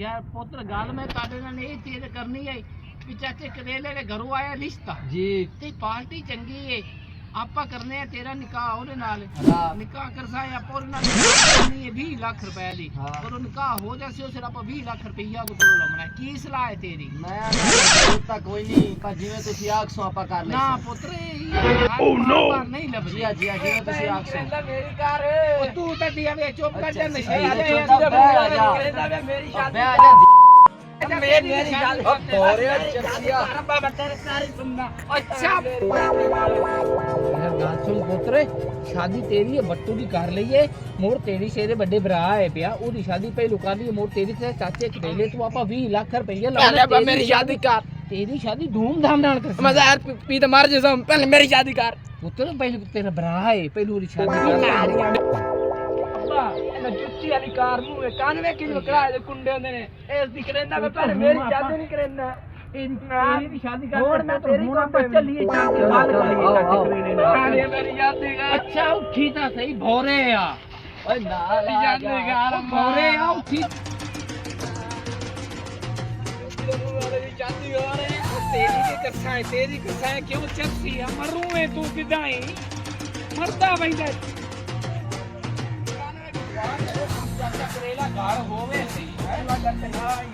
यार पुत्र गाल में काटना नहीं चीज करनी है कि चाचे करेले के घरों आया रिश्ता जी ते पार्टी चंगी है आपा करने है तेरा निकाह ओदे नाल निकाह करसा है आपा ओदे नाल करनी है 20 लाख रुपए दी और निकाह हो जासे सिर आपा 20 लाख रुपया तो कोलो लमना की सलाह है तेरी मैं तो कोई नहीं पर जिवें तुसी आखसो आपा कर ले ना पुत्र ओ नो नहीं लब जी जिवें तुसी आखसो मेरी कार ओ तू तो दिया वे चुप कर जा नशे मेरी शादी मेरी गल अच्छा यार गाल सुन पुत्र शादी तेरी है बट्टू दी कर लईए मोर तेरी शेरे बड़े भरा है पिया ओदी शादी पहलू कर ली मोर तेरी से चाचे करेले तू आपा 20 लाख रुपया ला मेरी शादी कर तेरी शादी धूमधाम नाल कर मजा यार पी तो मार जैसा पहले मेरी शादी कर पुत्र पहले तेरा भरा है पहलू ओदी शादी कर जुत्ती वाली कार मुंह में कान में किलो करा दे कुंडे होंदे ने एस दी करंदा मैं पहले मेरी शादी नहीं करंदा तेरी शादी कर और मैं तेरी को चलिए चाचे बाल करिए मेरी शादी कर अच्छा उठी ता सही भोरे आ ओए ना शादी कर भोरे आ उठी शादी हो रे तेरी करसाए क्यों चलती है मरूं है तू किदाई मरदा बैठा करेला गाड़ होवे सही है लगा तनाई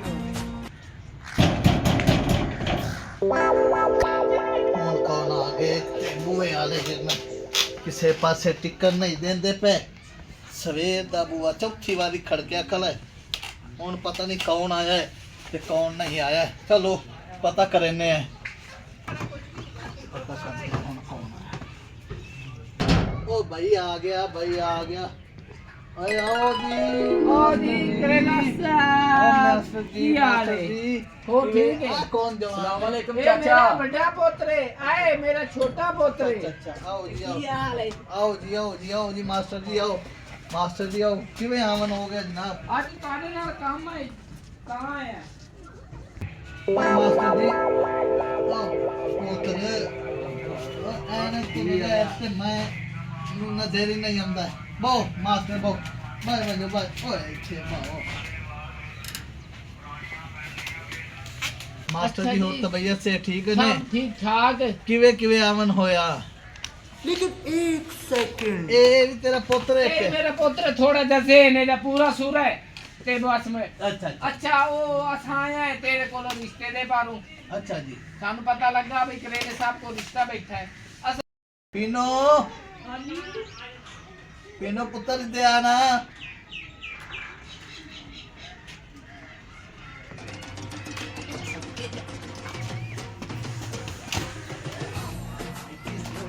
ਹੁਣ ਕੌਣ ਆ ਗਏ ਤੇ ਬੂਹੇ ਵਾਲੇ ਜਿੰਨ ਕਿਸੇ ਪਾਸੇ ਟਿਕਣ ਨਹੀਂ ਦਿੰਦੇ ਪਏ ਸਵੇਰ ਦਾ ਬੂਹਾ ਚੌਥੀ ਵਾਰੀ ਖੜਕਿਆ ਕਲੇ ਹੁਣ ਪਤਾ ਨਹੀਂ ਕੌਣ ਆਇਆ ਹੈ ਤੇ ਕੌਣ ਨਹੀਂ ਆਇਆ ਹੈ। ਚਲੋ ਪਤਾ ਕਰਨੇ ਆ ਪਤਾ ਕਰਦੇ ਹੁਣ ਕੌਣ ਆਇਆ ਉਹ ਭਾਈ ਆ ਗਿਆ ਆਏ आओ जी करेला मास्टर जी हो ठीक है कौन जवान अस्सलाम वालेकुम ये चाचा मेरा बड़ा पोतरे आए मेरा छोटा पोतरे अच्छा आओ जी मास्टर जी आओ किवें आवन हो गया जनाब आज तारे नाल काम है कहां है मास्टर जी पोतरे आने के बगैर से मैं नजर ही नहीं आंदा बहु मास्टर बहु भाई ओए इथे बहु मास्टर जी हो तबीयत से ठीक है ने ठीक ठाक किवें आवन होया लेकिन एक सेकंड ए भी तेरा पुत्र है ए मेरा पुत्र थोड़ा जैसे ने पूरा सुर है ते बस में अच्छा वो असाया है तेरे कोलो रिश्ते दे पारू अच्छा जी सानू पता लगा भाई करेले साहब को रिश्ता बैठा है पीनो पीनो पुत्र दे आना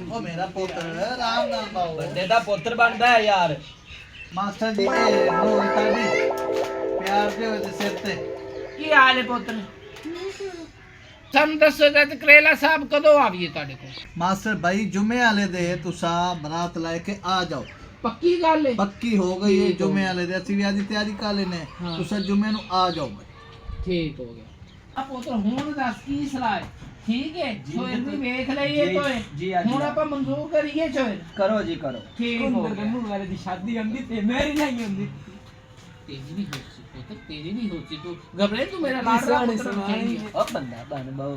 ओ मेरा पुत्र राम नाम बाओ बंदे दा पुत्र बनदा है यार मास्टर जी के बोलता भी प्यार दे होते सिर ते की हाल है पुत्र सन दसो जद करेला साहब कदों आविए ताड़े को मास्टर भाई जुमे वाले दे तुसा बरात लेके आ जाओ पक्की गल है पक्की हो गई है जुमे वाले दे असि भी तैयारी कर लेने तुसा जुमे नु आ जाओ भाई ठीक हो गया अब पुत्र हुन दस की सलाह है ठीक है सोयर भी देख लइए तो हुन आपा मंजूर करिए सोयर करो जी करो ठीक हो कुंदर गया गन्नू वाले दी शादी होंदी ते मेरी नहीं होंदी तेरी नहीं होती पुत्र तेरी नहीं होती तू घबरे तू मेरा लाडला पुत्र ओ बंदा बन बहु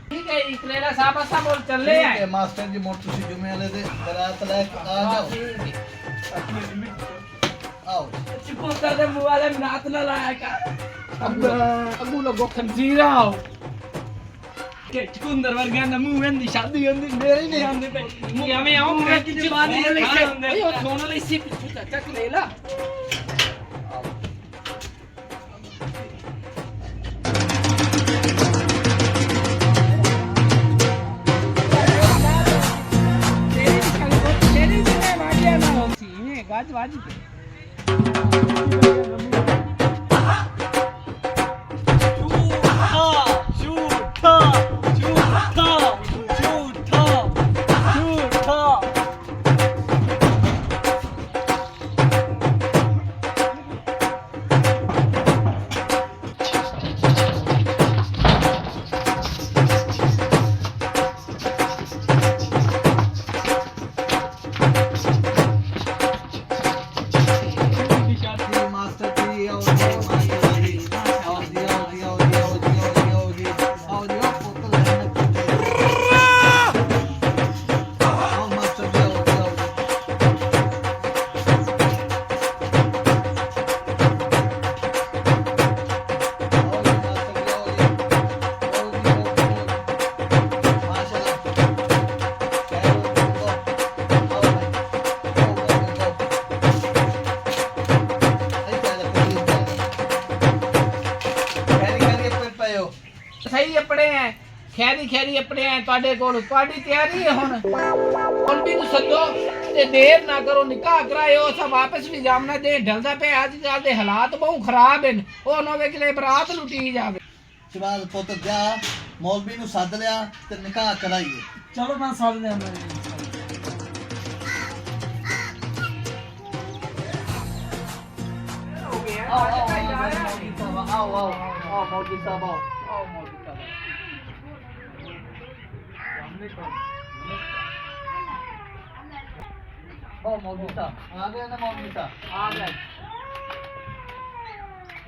ठीक है करेला साहब असा बोल चल ले ठीक है मास्टर जी मोट तुसी जुमे वाले दे बरात लेके आ जाओ आओ चिपुंदर दे मुंह वाले नात ना लाया कर अबू लोगो खंजीरा हो के चिपुंदर वर्गा ना मुंह में दी शादी होंदी मेरी नहीं होंदी पे मुंह हमें आओ मैं की जवानी है लेके ओए सोना ले इसी पीछे चाचा करेला गाज वाजी ਸਹੀ ਆਪਣੇ ਹੈ ਖੈਰੀ ਆਪਣੇ ਹੈ ਤੁਹਾਡੇ ਕੋਲ ਤੁਹਾਡੀ ਤਿਆਰੀ ਹੈ ਹੁਣ ਵੀ ਨੂੰ ਸੱਦੋ ਤੇ ਦੇਰ ਨਾ ਕਰੋ ਨਿਕਾਹ ਕਰਾਇਓ ਅਸਾਂ ਵਾਪਸ ਵੀ ਜਾਮਣਾ ਦੇ ਢਲਦਾ ਪਿਆ ਅੱਜ ਕੱਲ੍ਹ ਦੇ ਹਾਲਾਤ ਬਹੁਤ ਖਰਾਬ ਹਨ ਉਹ ਨਾ ਵੇ ਕਿਤੇ ਬਰਾਤ ਲੁੱਟੀ ਜਾਵੇ ਸ਼ਿਵਾਜ਼ ਪੁੱਤ ਜਾ ਮੌਲਵੀ ਨੂੰ ਸੱਦ ਲਿਆ ਤੇ ਨਿਕਾਹ ਕਰਾਈਏ ਚਲੋ ਮੈਂ ਸੱਦ ਲਿਆ ਮੈਂ ਆਓ ਮੌਲਵੀ ਸਾਹਿਬ ਆਓ ਮੌਲਵੀ ਸਾਹਿਬ ਆ ਗਏ ਨਾ ਮੌਲਵੀ ਸਾਹਿਬ ਆ ਗਏ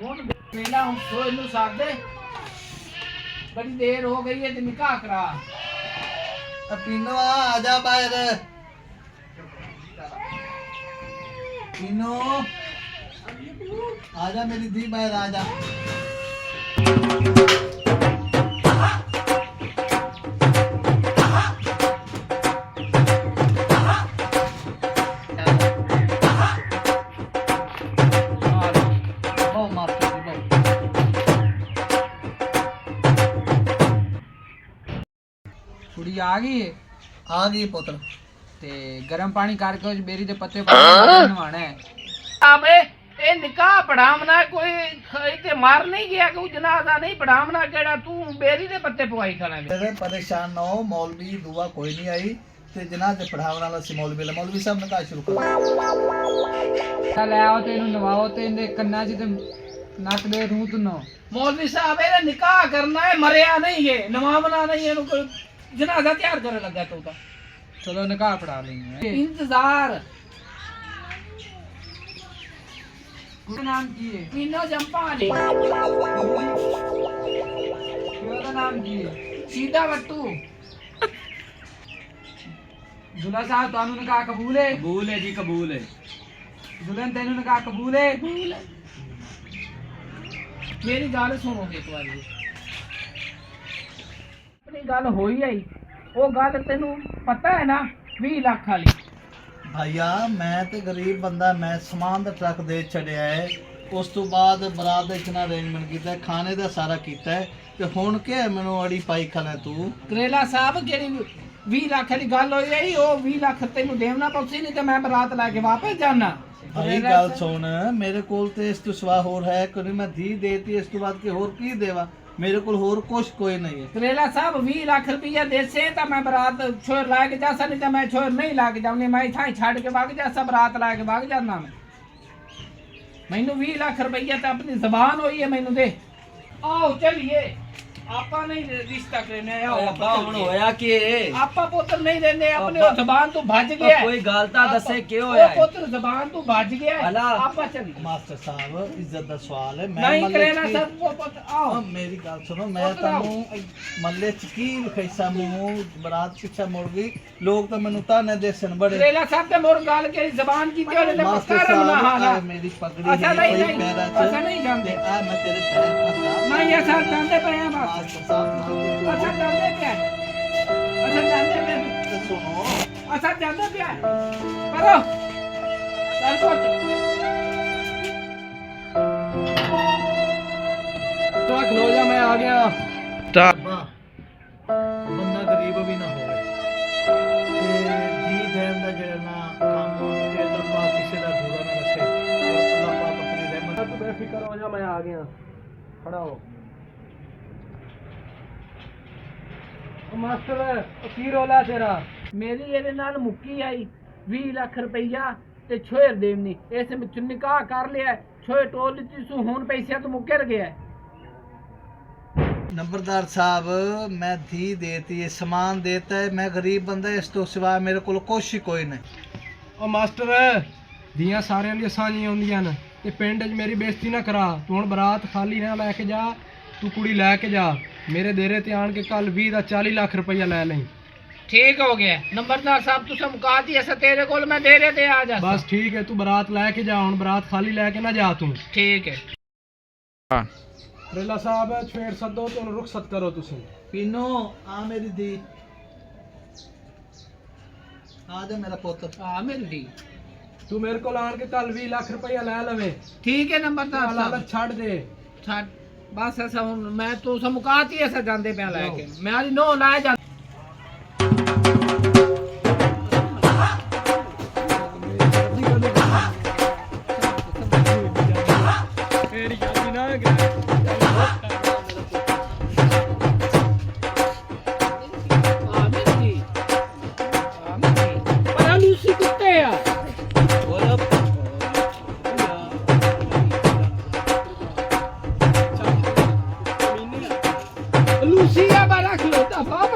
ਹੁਣ ਪਹਿਲਾਂ ਹੁਣ ਸੋ ਇਹਨੂੰ ਸਾਦੇ ਬੜੀ ਦੇਰ ਹੋ ਗਈ ਹੈ ਤੇ ਨਿਕਾਹ ਕਰਾ ਪੀਨੋ ਆ ਜਾ ਬਾਹਰ ਪੀਨੋ आ जा मेरी दी बाहर आ जा ਕੁੜੀ ਆ ਗਈ ਹੈ आ गई पुत्र ਤੇ ਗਰਮ ਪਾਣੀ ਕਰਕੇ ਉਸ ਬੇਰੀ ਦੇ ਪੱਤੇ ਨਵਾਣਾ ਹੈ ਆਵੇ ਇਹ ਨਿਕਾਹ ਪੜਾਵਣਾ ਕੋਈ ਤੇ ਮਾਰ ਨਹੀਂ ਗਿਆ ਕੋਈ ਜਨਾਜ਼ਾ ਨਹੀਂ ਪੜਾਵਣਾ ਕਿਹੜਾ ਤੂੰ ਬੇਰੀ ਦੇ ਪੱਤੇ ਪਵਾਈ ਖਾਣਾ मेरे परेशान ना हो मौलवी दुआ कोई नहीं आई ते जनाजे पढ़ावने वाला सी मौलवी ला मौलवी साहब निकाह शुरू करो ਲੈ ਆਓ ਤੇ ਇਹਨੂੰ ਨਵਾਓ ਤੇ ਇਹਦੇ ਕੰਨਾਂ 'ਚ ਤੇ ਨੱਕ ਦੇ ਰੂਹ ਤੁਨੋ ਮੌਲਵੀ ਸਾਹਿਬ ਇਹਦਾ ਨਿਕਾਹ ਕਰਨਾ ਹੈ ਮਰਿਆ ਨਹੀਂ ਹੈ ਨਵਾਵਣਾ ਨਹੀਂ ਇਹਨੂੰ ਕੋਈ ਜਨਾਜ਼ਾ ਤਿਆਰ ਕਰਨ ਲੱਗਾ ਤੂੰ ਤਾਂ ਚਲੋ ਨਿਕਾਹ ਪੜਾ ਲੈਂਗੇ ਇੰਤਜ਼ਾਰ ਉਹਦਾ ਨਾਮ ਕੀ ਹੈ ਪੀਨੋ ਜੰਪਾਲੀ ਉਹਦਾ ਨਾਮ ਕੀ ਹੈ ਸੀਦਾ ਵੱਟੂ ਦੁਲਾ ਸਾਹਿਬ ਤੁਹਾਨੂੰ ਨਿਕਾਹ ਕਬੂਲ ਹੈ ਕਬੂਲ ਹੈ ਜੀ ਕਬੂਲ ਹੈ ਦੁਲਹਨ ਤੈਨੂੰ ਨਿਕਾਹ ਕਬੂਲ ਹੈ ਮੇਰੀ ਗੱਲ ਸੁਣੋਗੇ ਇੱਕ ਵਾਰੀ ਆਪਣੀ ਗੱਲ ਹੋਈ ਆਈ ਉਹ ਗੱਲ ਤੈਨੂੰ ਪਤਾ ਹੈ ਨਾ 20 ਲੱਖ ਵਾਲੀ भैया मैं तो गरीब बंदा मैं समान दा ट्रक दे छड़िया है उस तो बाद बरात ਦਾ ਇਤਨਾ ਅਰੇਂਜਮੈਂਟ ਕੀਤਾ ਹੈ ਖਾਣੇ ਦਾ ਸਾਰਾ ਕੀਤਾ ਹੈ ਤੇ ਹੁਣ ਕਿ ਮੈਨੂੰ ਅੜੀ ਪਾਈ ਖਲਾ ਤੂੰ ਕਰੇਲਾ ਸਾਹਿਬ ਜਿਹੜੀ 20 ਲੱਖ ਦੀ ਗੱਲ ਹੋਈ ਆਈ ਉਹ 20 ਲੱਖ ਤੈਨੂੰ ਦੇਵਣਾ ਪਊਸੀ ਨਹੀਂ ਤੇ ਮੈਂ ਬਰਾਤ ਲੈ ਕੇ ਵਾਪਸ ਜਾਣਾ ਭਾਈ ਗੱਲ ਸੁਣ ਮੇਰੇ ਕੋਲ ਤੇ ਇਸ ਤੋਂ ਸਿਵਾ ਹੋਰ ਹੈ ਕੋਈ ਮੈਂ ਧੀ ਦੇਤੀ ਇਸ ਤੋਂ ਬਾਅਦ ਕਿ ਹੋਰ ਕੀ ਦੇਵਾ ਮੇਰੇ ਕੋਲ ਹੋਰ ਕੁਛ ਕੋਈ ਨਹੀਂ ਹੈ ਕਰੇਲਾ ਸਾਹਿਬ 20 ਲੱਖ ਰੁਪਇਆ ਦੇਸੇ ਤਾਂ ਮੈਂ ਬਰਾਤ ਛੋਰ ਲੈ ਕੇ ਜਾ ਸਕਦੀ ਤਾਂ ਮੈਂ ਛੋਰ ਨਹੀਂ ਲੈ ਕੇ ਜਾਉਣੀ ਮੈਂ ਇੱਥਾਂ ਹੀ ਛੱਡ ਕੇ ਵਗ ਜਾ ਸਭ ਬਰਾਤ ਲੈ ਕੇ ਵਗ ਜਾਣਾ ਮੈਨੂੰ 20 ਲੱਖ ਰੁਪਇਆ ਤਾਂ ਆਪਣੀ ਜ਼ਬਾਨ ਹੋਈ ਹੈ ਮੈਨੂੰ ਦੇ ਆਓ ਚਲੀਏ ਆਪਾਂ ਨਹੀਂ ਰਿਸ਼ਤਾ ਕਰਨੇ ਆਓ ਅੱਬਾ ਹੁਣ ਹੋਇਆ ਕੀ ਆਪਾਂ ਪੁੱਤਰ ਨਹੀਂ ਦਿੰਦੇ ਆਪਣੀ ਉਹ ਜ਼ਬਾਨ ਤੋਂ ਭੱਜ ਗਿਆ ਕੋਈ ਗੱਲ ਤਾਂ ਦੱਸੇ ਕੀ ਹੋਇਆ ਉਹ ਪੁੱਤਰ ਜ਼ਬਾਨ ਤੋਂ ਭੱਜ ਗਿਆ ਆਪਾਂ ਚਲੀਏ ਮਾਸਟਰ ਸਾਹਿਬ ਇੱਜ਼ਤ ਦਾ ਸਵਾਲ ਹੈ ਨਹੀਂ ਕਰੇਨਾ ਸਭ ਉਹ ਪੁੱਤ ਆਓ ਮੇਰੀ ਗੱਲ ਸੁਣੋ ਮੈਂ ਤੁਹਾਨੂੰ ਮੱਲੇ ਚ ਕੀ ਖੈਸਾ ਮੂੰਹ ਬਰਾਤ ਪਿੱਛਾ ਮੁੜ ਗਈ ਲੋਕ ਤਾਂ ਮੈਨੂੰ ਤਾਨੇ ਦੇਸਣ ਬੜੇ ਕਰੇਲਾ ਸਾਹਿਬ ਤੇ ਮੋਰ ਗੱਲ ਕੇ ਜ਼ਬਾਨ ਕੀਤੀ ਉਹਨੇ ਤੇ ਪੱਕਾ ਰਮਣਾ ਹਾਲਾ ਮੇਰੀ ਪਗੜੀ ਅੱਛਾ ਨਹੀਂ ਅੱਛਾ ਨਹੀਂ ਜਾਂਦੇ ਆ ਮੈਂ ਤੇਰੇ ਪੈਰ ਨਹੀਂ ਇਹ ਸਾਥ ਜਾਂਦੇ ਪਏ ਆ ਬਸ ਮਾਸਟਰ ਸਾਹਿਬ ਅੱਛਾ ਜਾਂਦੇ ਪਿਆ ਅੱਛਾ ਜਾਂਦੇ ਪਿਆ ਸੁਣੋ ਅੱਛਾ ਜਾਂਦੇ ਪਿਆ ਕਰੋ ਚੱਲ ਪੁੱਤ ਤੂੰ ਖਲੋ ਜਾ ਮੈਂ ਆ ਗਿਆ ਬੰਦਾ ਗਰੀਬ ਵੀ ਨਾ ਹੋਵੇ ਤੇ ਜੀ ਦੇਣ ਦਾ ਜਿਹੜਾ ਨਾ ਕੰਮ ਇਹ ਤਾਂ ਪਾ ਕਿਸੇ ਦਾ ਦੂਰਾ ਨਾ ਰੱਖੇ ਅੱਲਾਹ ਪਾਕ ਆਪਣੀ ਰਹਿਮਤ ਤੂੰ ਬੇਫਿਕਰ ਹੋ ਜਾ ਮੈਂ ਆ ਗਿਆ ਖੜਾ ਹੋ ਮਾਸਟਰ ਕੀ ਰੋਲਾ ਤੇਰਾ ਮੇਰੀ ਇਹਦੇ ਨਾਲ ਮੁੱਕੀ ਆਈ 20 ਲੱਖ ਰੁਪਈਆ ਤੇ ਛੋਰ ਦੇਵਨੀ ਇਸ ਵਿੱਚ ਨਿਕਾਹ ਕਰ ਲਿਆ ਛੋਏ ਟੋਲ ਦਿੱਤੀ ਸੂ ਹੁਣ ਪੈਸਿਆਂ ਤੋਂ ਮੁੱਕਰ ਗਿਆ नंबरदार साहब मैं धी देती है सामान देता है मैं गरीब बंदा इस तो सिवा मेरे को कुछ ही कोई नहीं ਉਹ ਮਾਸਟਰ ਦੀਆਂ ਸਾਰਿਆਂ ਦੀਆਂ ਸਾਂਝੀਆਂ ਹੁੰਦੀਆਂ ਨੇ ਤੇ ਪਿੰਡ 'ਚ ਮੇਰੀ ਬੇਇੱਜ਼ਤੀ ਨਾ ਕਰਾ ਤੂੰ ਹੁਣ ਬਰਾਤ ਖਾਲੀ ਨਾ ਲੈ ਕੇ ਜਾ ਤੂੰ ਕੁੜੀ ਲੈ ਕੇ ਜਾ ਮੇਰੇ ਦੇਰੇ ਤੇ ਆਣ ਕੇ ਕੱਲ 20 ਦਾ 40 ਲੱਖ ਰੁਪਈਆ ਲੈ ਲਈ ਠੀਕ ਹੋ ਗਿਆ ਨੰਬਰਦਾਰ ਸਾਹਿਬ ਤੁਸੀਂ ਮੁਕਾਤੀ ਐਸਾ ਤੇਰੇ ਕੋਲ ਮੈਂ ਦੇਰੇ ਤੇ ਆ ਜਾ ਬਸ ਠੀਕ ਹੈ ਤੂੰ ਬਰਾਤ ਲੈ ਕੇ ਜਾ ਹੁਣ ਬਰਾਤ ਖਾਲੀ ਲੈ ਕੇ ਨਾ ਜਾ ਤੂੰ ਠੀਕ ਹੈ ਰੇਲਾ ਸਾਹਿਬ ਛੇੜ ਸੱਦੋ ਤੇ ਉਹਨੂੰ ਰੁਖਸਤ ਕਰੋ ਤੁਸੀਂ पीनो आ मेरी धी आ जा मेरा पुत्र ਆ ਮੇਰੀ ਦੀ ਤੂੰ ਮੇਰੇ ਕੋਲ ਆਣ ਕੇ ਕੱਲ 20 ਲੱਖ ਰੁਪਇਆ ਲੈ ਲਵੇ ਠੀਕ ਹੈ ਨੰਬਰਦਾਰ ਸਾਹਿਬ ਲਾਲਚ ਛੱਡ ਦੇ ਛੱਡ बस ऐसा मैं तो मुकाती ऐसा जाते पे लेके मैं आज नो लाए जा Lucia Baraclo, tá bom?